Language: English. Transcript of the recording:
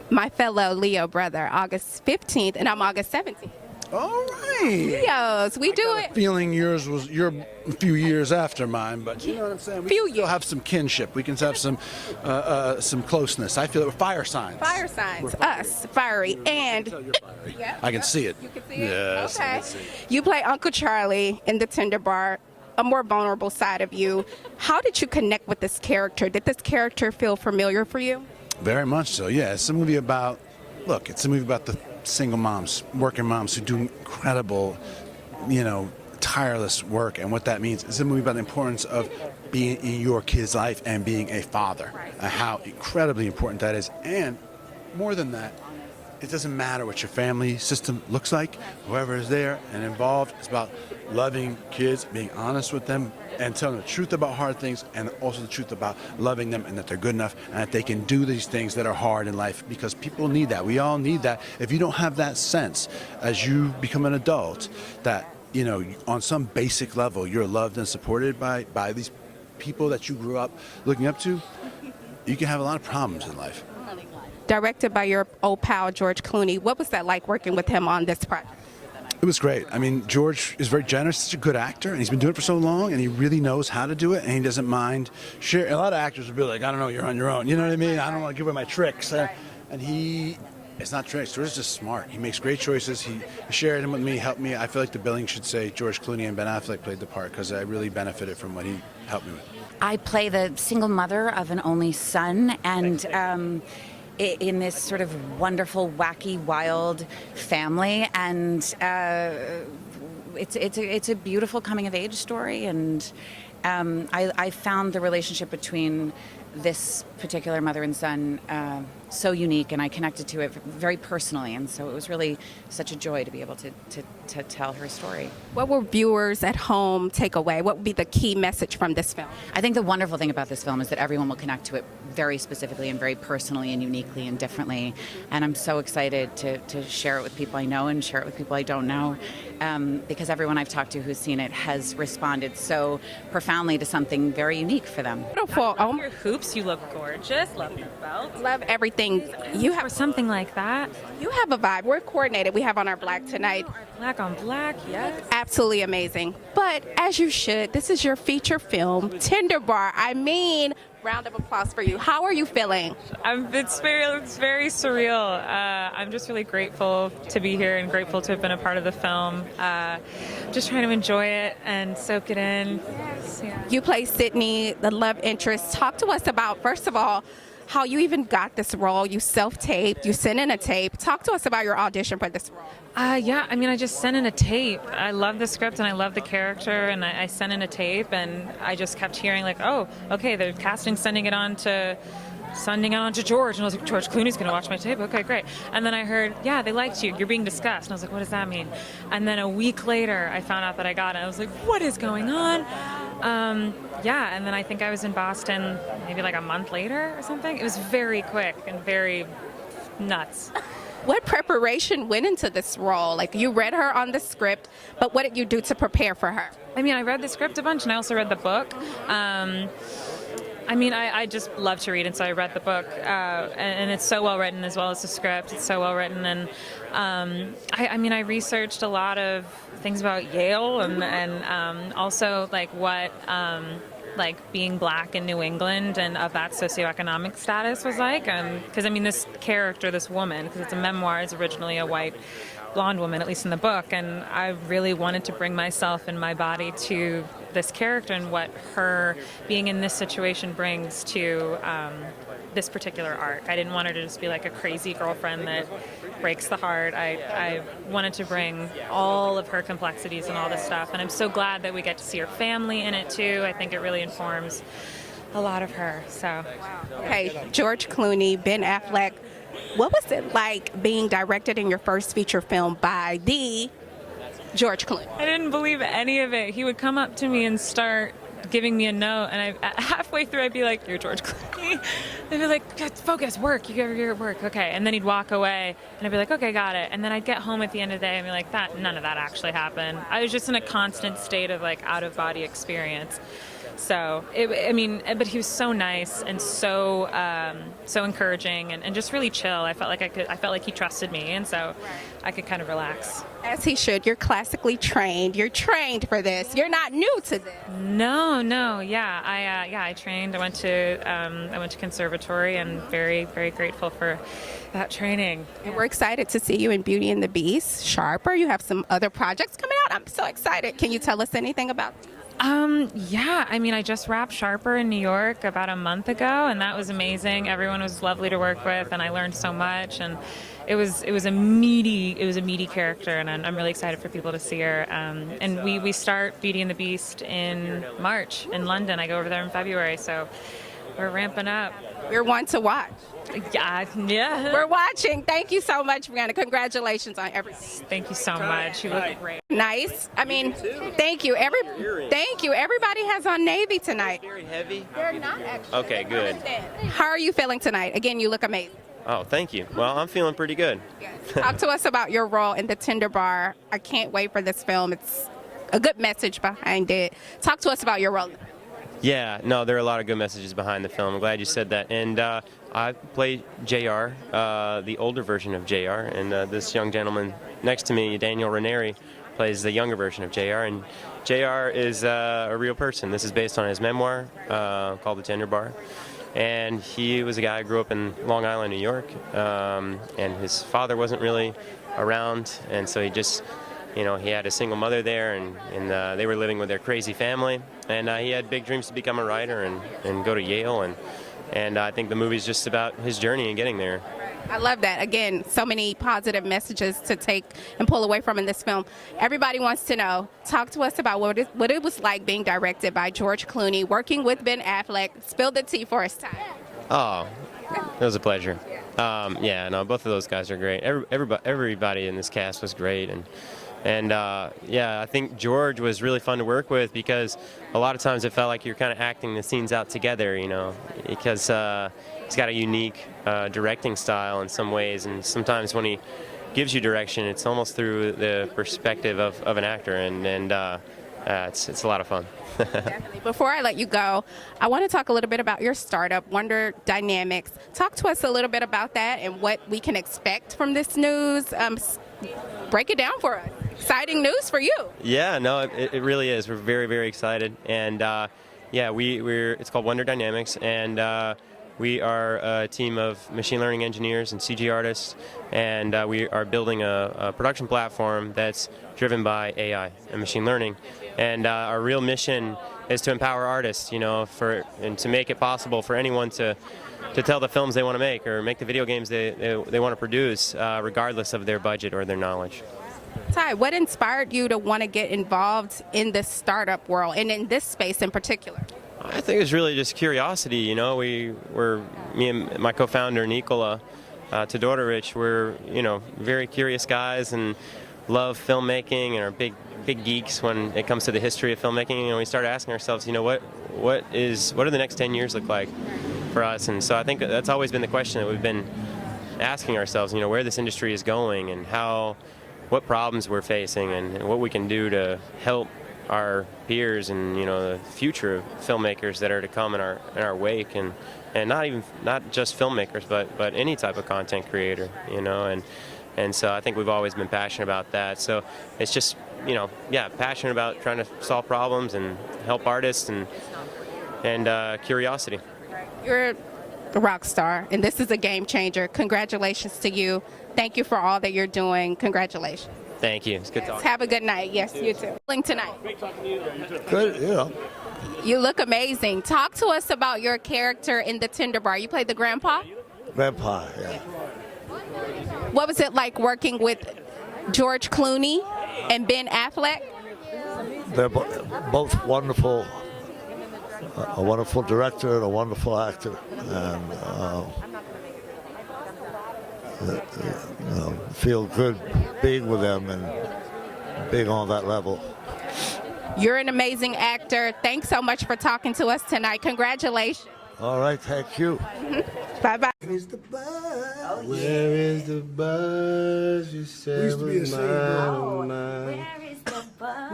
my fellow Leo brother, August 15th, and I'm August 17th. All right. Leos, we do it. Feeling yours was you're a few years after mine, but you know what I'm saying. We can still have some kinship. We can have some closeness. I feel it. We're fire signs. Fire signs. Us, fiery, and You're fiery. yeah, I can see it. you can see it. Yes. Okay. I can see it. You play Uncle Charlie in the Tender Bar, a more vulnerable side of you. How did you connect with this character? Did this character feel familiar for you? Very much so. Yeah. It's a movie about. Look, it's a movie about the single moms, working moms who do incredible, tireless work, and what that means. It's a movie about the importance of being in your kid's life and being a father, and how incredibly important that is. And more than that, it doesn't matter what your family system looks like, whoever is there and involved. It's about loving kids, being honest with them, and telling the truth about hard things, and also the truth about loving them, and that they're good enough, and that they can do these things that are hard in life, because people need that. We all need that. If you don't have that sense as you become an adult, that on some basic level you're loved and supported by these people that you grew up looking up to, you can have a lot of problems in life. Directed by your old pal, George Clooney. What was that like working with him on this project? It was great. I mean, George is very generous, such a good actor, and he's been doing it for so long, and he really knows how to do it, and he doesn't mind sharing. A lot of actors would be like, I don't know, you're on your own. You know what I mean? I don't want to give away my tricks. And it's not tricks. George is just smart. He makes great choices. He shared him with me, helped me. I feel like the billing should say George Clooney and Ben Affleck played the part, because I really benefited from what he helped me with. I play the single mother of an only son, and in this sort of wonderful, wacky, wild family, and it's a beautiful coming of age story, and I found the relationship between this particular mother and son so unique, and I connected to it very personally, and so it was really such a joy to be able to tell her story. What will viewers at home take away? What would be the key message from this film? I think the wonderful thing about this film is that everyone will connect to it very specifically and very personally and uniquely and differently, and I'm so excited to share it with people I know and share it with people I don't know, because everyone I've talked to who's seen it has responded so profoundly to something very unique for them. Beautiful. Your hoops, you look gorgeous. Love your belt. Love everything. You have Or something like that. You have a vibe. We're coordinated. We have on our black tonight. Black on black, yes. Absolutely amazing. But as you should, this is your feature film, Tender Bar. I mean, round of applause for you. How are you feeling? It's very surreal. I'm just really grateful to be here and grateful to have been a part of the film. Just trying to enjoy it and soak it in. Yes, yeah. You play Sydney, the love interest. Talk to us about, first of all, how you even got this role. You self-taped, you sent in a tape. Talk to us about your audition for this role. Yeah, I mean, I just sent in a tape. I love the script and I love the character, and I sent in a tape, and I just kept hearing like, oh, okay, the casting's sending it on to George, and I was like, George Clooney's going to watch my tape? Okay, great. And then I heard, yeah, they liked you. You're being discussed. And I was like, what does that mean? And then a week later, I found out that I got it. I was like, what is going on? Yeah, and then I think I was in Boston maybe like a month later or something. It was very quick and very nuts. What preparation went into this role? Like, you read her on the script, but what did you do to prepare for her? I mean, I read the script a bunch, and I also read the book. I mean, I just love to read, and so I read the book, and it's so well written as well as the script. It's so well written, and I mean, I researched a lot of things about Yale, and also like what like being black in New England and of that socioeconomic status was like, because I mean, this character, this woman, because it's a memoir, is originally a white blonde woman, at least in the book, and I really wanted to bring myself and my body to this character and what her being in this situation brings to this particular arc. I didn't want her to just be like a crazy girlfriend that breaks the heart. I wanted to bring all of her complexities and all this stuff, and I'm so glad that we get to see her family in it too. I think it really informs a lot of her. So, Okay, George Clooney, Ben Affleck. What was it like being directed in your first feature film by the George Clooney? I didn't believe any of it. He would come up to me and start giving me a note, and halfway through I'd be like, "You're George Clooney." They'd be like, "Focus, work. You're at work, okay." And then he'd walk away, and I'd be like, "Okay, got it." And then I'd get home at the end of the day and be like, none of that actually happened. I was just in a constant state of like out of body experience. So, but he was so nice and so so encouraging and just really chill. I felt like he trusted me, and so I could kind of relax. As he should. You're classically trained. You're trained for this. You're not new to this. No, yeah, I trained. I went to conservatory, and very, very grateful for that training. And we're excited to see you in Beauty and the Beast, Sharper. You have some other projects coming out. I'm so excited. Can you tell us anything about these? Yeah, I just wrapped Sharper in New York about a month ago, and that was amazing. Everyone was lovely to work with, and I learned so much, and it was a meaty character, and I'm really excited for people to see her. And we start Beauty and the Beast in March in London. I go over there in February, so we're ramping up. We're one to watch. Yeah. We're watching. Thank you so much, Briana. Congratulations on everything. Thank you so much. You look great. Nice. Thank you. Thank you. Everybody has on navy tonight. Very heavy. They're not actually. Okay, good. How are you feeling tonight? Again, you look amazing. Oh, thank you. Well, I'm feeling pretty good. Talk to us about your role in the Tender Bar. I can't wait for this film. It's a good message behind it. Talk to us about your role. Yeah, no, there are a lot of good messages behind the film. I'm glad you said that. And I play JR, the older version of JR, and this young gentleman next to me, Daniel Ranieri, plays the younger version of JR. And JR is a real person. This is based on his memoir called The Tender Bar. And he was a guy who grew up in Long Island, New York, and his father wasn't really around, and so he just, he had a single mother there, and they were living with their crazy family, and he had big dreams to become a writer and go to Yale, and I think the movie's just about his journey and getting there. I love that. Again, so many positive messages to take and pull away from in this film. Everybody wants to know. Talk to us about what it was like being directed by George Clooney, working with Ben Affleck. Spill the tea for us, Ty. Oh, it was a pleasure. Yeah, no, both of those guys are great. Everybody in this cast was great, and yeah, I think George was really fun to work with because a lot of times it felt like you're kind of acting the scenes out together, because he's got a unique directing style in some ways, and sometimes when he gives you direction, it's almost through the perspective of an actor, and it's a lot of fun. Definitely. Before I let you go, I want to talk a little bit about your startup, Wonder Dynamics. Talk to us a little bit about that and what we can expect from this news. Break it down for us. Exciting news for you. Yeah, no, it really is. We're very, very excited, and yeah, it's called Wonder Dynamics, and we are a team of machine learning engineers and CG artists, and we are building a production platform that's driven by AI and machine learning. And our real mission is to empower artists, and to make it possible for anyone to tell the films they want to make or make the video games they want to produce, regardless of their budget or their knowledge. Ty, what inspired you to want to get involved in this startup world and in this space in particular? I think it's really just curiosity. Me and my co-founder Nikola Todorovic, we're very curious guys and love filmmaking and are big geeks when it comes to the history of filmmaking. And we started asking ourselves, what do the next 10 years look like for us? And so I think that's always been the question that we've been asking ourselves, where this industry is going and what problems we're facing and what we can do to help our peers and the future of filmmakers that are to come in our wake, and not just filmmakers but any type of content creator, and so I think we've always been passionate about that. So it's just passionate about trying to solve problems and help artists and curiosity. You're a rock star, and this is a game changer. Congratulations to you. Thank you for all that you're doing. Congratulations. Thank you. It's good talking. Have a good night. Yes, you too. Tonight. Good, You look amazing. Talk to us about your character in The Tender Bar. You played the grandpa? Grandpa, yeah. What was it like working with George Clooney and Ben Affleck? They're both wonderful, a wonderful director and a wonderful actor, and feel good being with them and being on that level. You're an amazing actor. Thanks so much for talking to us tonight. Congratulations. All right, thank you. Bye-bye. Where is the buzz? Where is the buzz? You said was mine. Where is the buzz?